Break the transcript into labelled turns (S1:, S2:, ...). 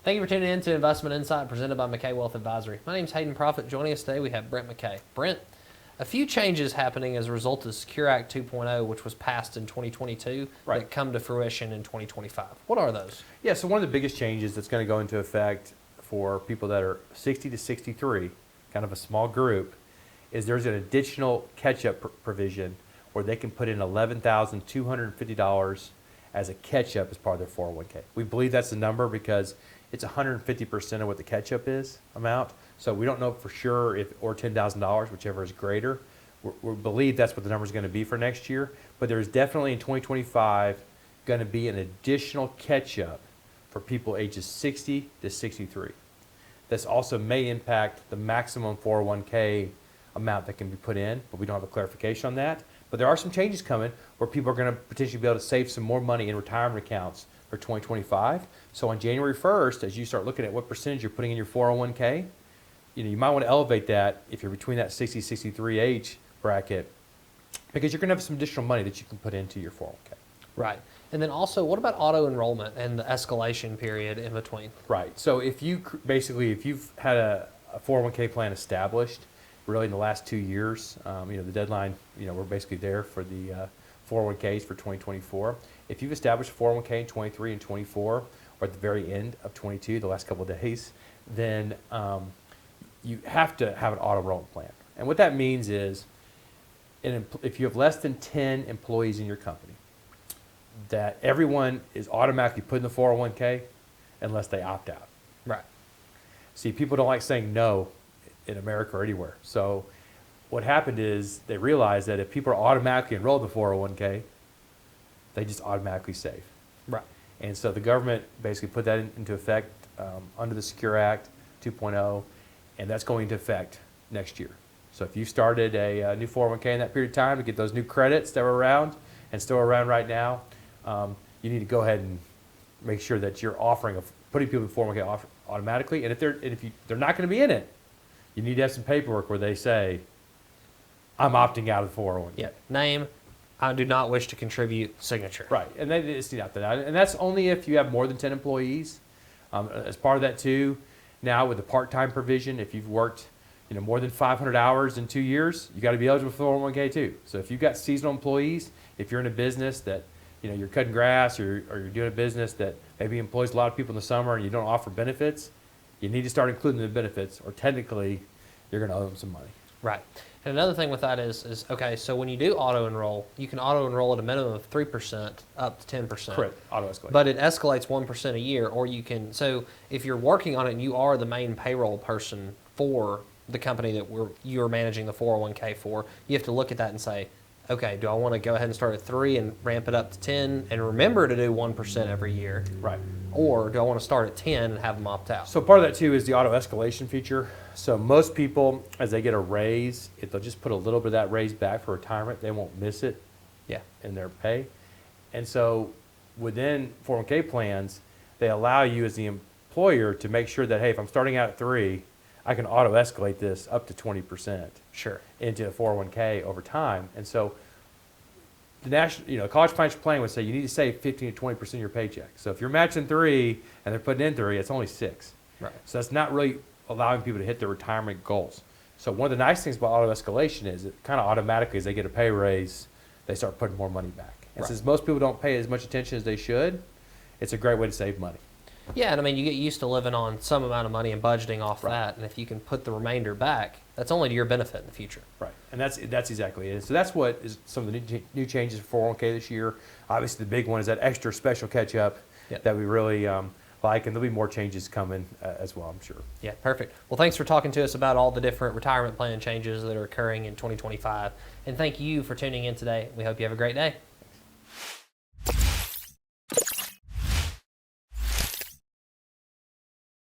S1: Thank you for tuning in to Investment Insight presented by McCay Wealth Advisory. My name is Hayden Proffitt. Joining us today, we have Brent McCay. Brent, a few changes happening as a result of Secure Act 2.0, which was passed in 2022, that come to fruition in 2025. What are those?
S2: Yeah, so one of the biggest changes that's going to go into effect for people that are 60 to 63, kind of a small group, is there's an additional catch-up provision where they can put in $11,250 as a catch-up as part of their 401k. We believe that's the number because it's 150% of what the catch-up is amount. So we don't know for sure if, or $10,000, whichever is greater. We believe that's what the number is going to be for next year. But there's definitely in 2025 going to be an additional catch-up for people ages 60 to 63. This also may impact the maximum 401k amount that can be put in, but we don't have a clarification on that. But there are some changes coming where people are going to potentially be able to save some more money in retirement accounts for 2025. So on January 1st, as you start looking at what percentage you're putting in your 401k, you might want to elevate that if you're between that 60, 63 age bracket, because you're going to have some additional money that you can put into your 401k.
S1: Right. And then also, what about auto enrollment and the escalation period in between?
S2: Right. So if you've had a 401k plan established, really in the last 2 years, the deadline, we're basically there for the 401ks for 2024. If you've established a 401k in 23 and 24, or at the very end of 22, the last couple of days, then you have to have an auto enrollment plan. And what that means is, if you have less than 10 employees in your company, that everyone is automatically put in the 401k unless they opt out.
S1: Right.
S2: See, people don't like saying no in America or anywhere. So what happened is they realized that if people are automatically enrolled in the 401k, they just automatically save.
S1: Right.
S2: And so the government basically put that into effect under the Secure Act 2.0, and that's going into effect next year. So if you started a new 401k in that period of time to get those new credits that were around and still around right now, you need to go ahead and make sure that you're putting people in the 401k automatically. And if they're not going to be in it, you need to have some paperwork where they say, I'm opting out of the 401k.
S1: Yeah. Name, I do not wish to contribute, signature.
S2: Right. And they just need to opt that out. And that's only if you have more than 10 employees. As part of that too, now with the part-time provision, if you've worked more than 500 hours in 2 years, you got to be eligible for 401k too. So if you've got seasonal employees, if you're in a business that you're cutting grass or you're doing a business that maybe employs a lot of people in the summer and you don't offer benefits, you need to start including the benefits, or technically you're going to owe them some money.
S1: Right. And another thing with that is okay, so when you do auto enroll, you can auto enroll at a minimum of 3% up to 10%.
S2: Correct. Auto escalate.
S1: But it escalates 1% a year, or you can, so if you're working on it and you are the main payroll person for the company that you're managing the 401k for, you have to look at that and say, okay, do I want to go ahead and start at 3 and ramp it up to 10 and remember to do 1% every year?
S2: Right.
S1: Or do I want to start at 10 and have them opt out?
S2: So part of that too is the auto escalation feature. So most people, as they get a raise, if they'll just put a little bit of that raise back for retirement, they won't miss it in their pay. And so within 401k plans, they allow you as the employer to make sure that, hey, if I'm starting out at 3, I can auto escalate this up to 20% into a 401k over time. And so the national, college financial plan would say you need to save 15 to 20% of your paycheck. So if you're matching 3 and they're putting in 3, it's only 6.
S1: Right.
S2: So that's not really allowing people to hit their retirement goals. So one of the nice things about auto escalation is it kind of automatically, as they get a pay raise, they start putting more money back. And since most people don't pay as much attention as they should, it's a great way to save money.
S1: Yeah, and I mean, you get used to living on some amount of money and budgeting off that, and if you can put the remainder back, that's only to your benefit in the future. Right,
S2: and that's exactly it. So that's what is some of the new changes for 401k this year. Obviously, the big one is that extra special catch-up that we really like, and there'll be more changes coming as well, I'm sure.
S1: Yeah, perfect. Well, thanks for talking to us about all the different retirement plan changes that are occurring in 2025, and thank you for tuning in today. We hope you have a great day.